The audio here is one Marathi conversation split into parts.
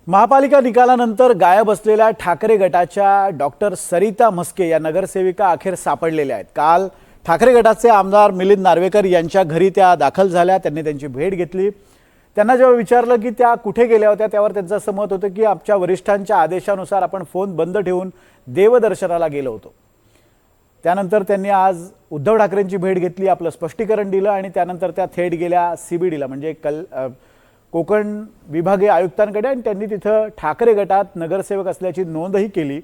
महापालिका निकालानंतर गायब असलेल्या ठाकरे गटाच्या डॉक्टर सरिता म्हस्के या नगरसेविका अखेर सापडलेल्या आहेत। काल ठाकरे गटाचे आमदार मिलिंद नार्वेकर यांच्या घरी त्या दाखल झाल्या। त्यांनी त्यांची भेट घेतली। त्यांना जेव्हा विचारलं की त्या कुठे गेल्या होत्या, त्यावर त्यांचं असं मत होतं की आमच्या वरिष्ठांच्या आदेशानुसार आपण फोन बंद ठेवून देवदर्शनाला गेलो होतो। त्यानंतर त्यांनी आज उद्धव ठाकरेंची भेट घेतली, आपलं स्पष्टीकरण दिलं आणि त्यानंतर त्या थेट गेल्या सीबीडीला म्हणजे कोकण विभागीय आयुक्तांकडे आणि त्यांनी तिथं ठाकरे गटात नगरसेवक असल्याची नोंदही केली।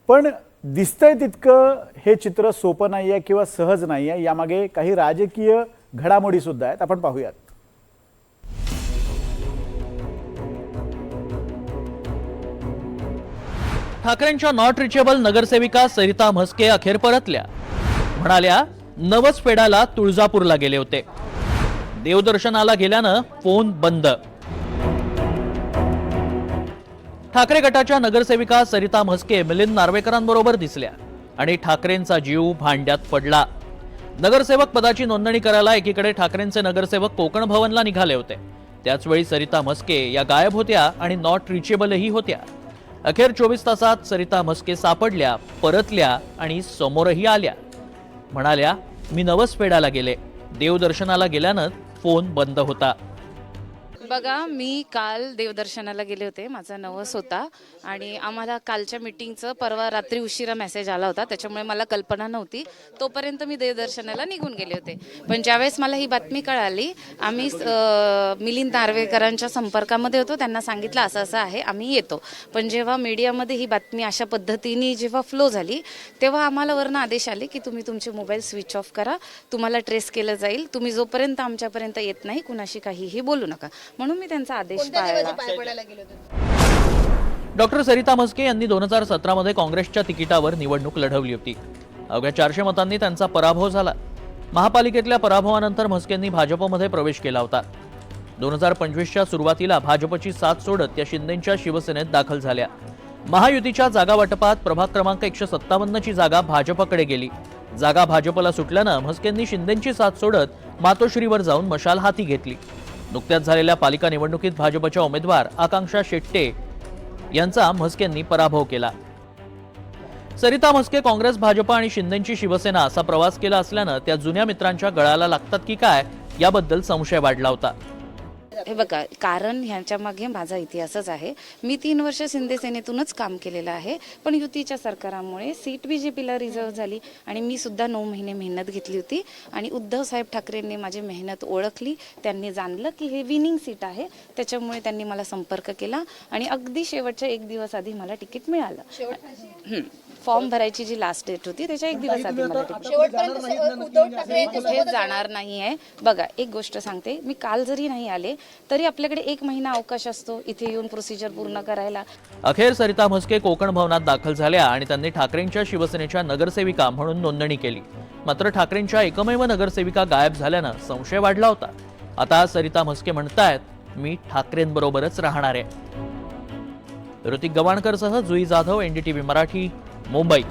पण दिसतंय तितकं हे चित्र सोपं नाहीये किंवा सहज नाहीये, यामागे काही राजकीय घडामोडी सुद्धा आहेत। आपण पाहूयात। ठाकरेंच्या नॉट रिचेबल नगरसेविका सरिता म्हस्के अखेर परतल्या। म्हणाल्या नवस फेडाला तुळजापूरला गेले होते, देवदर्शनाला गेल्यानं फोन बंद। ठाकरे गटाच्या नगरसेविका सरिता म्हस्के मिलिंद नार्वेकरांबरोबर दिसल्या आणि ठाकरेंचा जीव भांड्यात पडला। नगरसेवक पदाची नोंदणी करायला एकीकडे ठाकरेंचे नगरसेवक कोकण भवनला निघाले होते, त्याचवेळी सरिता म्हस्के या गायब होत्या आणि नॉट रिचेबलही होत्या। अखेर 24 तासात सरिता म्हस्के सापडल्या, परतल्या आणि समोरही आल्या। म्हणाल्या मी नवस फेडायला गेले, देवदर्शनाला गेल्यानं फोन बंद होता। बघा, मी काल देवदर्शनाला गेले होते, माझा नवस होता आणि आम्हाला कालच्या मीटिंगचं परवा रात्री उशिरा मेसेज आला होता, त्याच्यामुळे मला कल्पना नव्हती। तोपर्यंत मी देवदर्शनाला निघून गेले होते। पण ज्यावेळेस मला ही बातमी कळाली, आम्ही मिलिंद नार्वेकरांच्या संपर्कामध्ये होतो, त्यांना सांगितलं असं असं आहे, आम्ही येतो। पण जेव्हा मीडियामध्ये ही बातमी अशा पद्धतीने जेव्हा फ्लो झाली, तेव्हा आम्हाला वरनं आदेश आले की तुम्ही तुमचे मोबाईल स्विच ऑफ करा, तुम्हाला ट्रेस केलं जाईल, तुम्ही जोपर्यंत आमच्यापर्यंत येत नाही कुणाशी काहीही बोलू नका, म्हणून मी त्यांचा आदेश पाळला। डॉक्टर सरिता म्हस्के यांनी 2017 मध्ये काँग्रेसच्या तिकिटावर निवडणूक लढवली होती। अवघ्या 400 मतांनी त्यांचा पराभव झाला। महापालिकेतल्या पराभवानंतर म्हस्केंनी भाजपमध्ये प्रवेश केला होता। 2025च्या सुरुवातीला भाजपची साथ सोडत त्या शिंदेंच्या शिवसेनेत दाखल झाल्या। महायुतीच्या जागा वाटपात प्रभाग क्रमांक 157 ची जागा भाजपकडे गेली। जागा भाजपला सुटल्यानं म्हस्केंनी शिंदेंची साथ सोडत मातोश्रीवर जाऊन मशाल हाती घेतली। नुकत्याच झालेल्या पालिका निवडणुकीत भाजपच्या उमेदवार आकांक्षा शेट्टे यांचा म्हस्केंनी पराभव केला। सरिता म्हस्के काँग्रेस, भाजप आणि शिंदेंची शिवसेना असा प्रवास केला असल्यानं त्या जुन्या मित्रांच्या गळाला लागतात की काय, याबद्दल संशय वाढला होता। हे बघा, कारण ह्याच्या मागे माझा इतिहासच आहे। मी 3 वर्ष शिंदे सेनेतूनच काम केलेलं आहे, पण युतीच्या सरकारामुळे सीट बीजेपीला रिझर्व झाली आणि मी सुद्धा 9 महिने मेहनत घेतली होती आणि उद्धव साहेब ठाकरेंनी माझी मेहनत ओळखली। त्यांनी जाणलं की हे विनिंग सीट आहे, त्याच्यामुळे त्यांनी मला संपर्क केला आणि अगदी शेवटच्या 1 दिवस आधी मला तिकीट मिळालं। फॉर्म भरायची जी लास्ट डेट होती त्याच्या 1 दिवस आधी मला कुठे जाणार नाहीये। बघा, एक गोष्ट सांगते, मी काल जरी नाही आले तरी आपल्याकडे 1 महिना अवकाश असतो इथे येऊन प्रोसिजर पूर्ण करायला। अखेर सरिता म्हस्के कोकण भवनात दाखल झाल्या आणि त्यांनी ठाकरेंच्या शिवसेनेच्या नगरसेविका म्हणून नोंदणी केली। मात्र ठाकरेंच्या एकमेव नगरसेविका गायब झाल्यानं संशय वाढला होता। आता सरिता म्हस्के म्हणतायत मी ठाकरेंबरोबरच राहणार आहे। ऋतिक गवाणकरसह जुई जाधव, NDTV मराठी, मुंबई।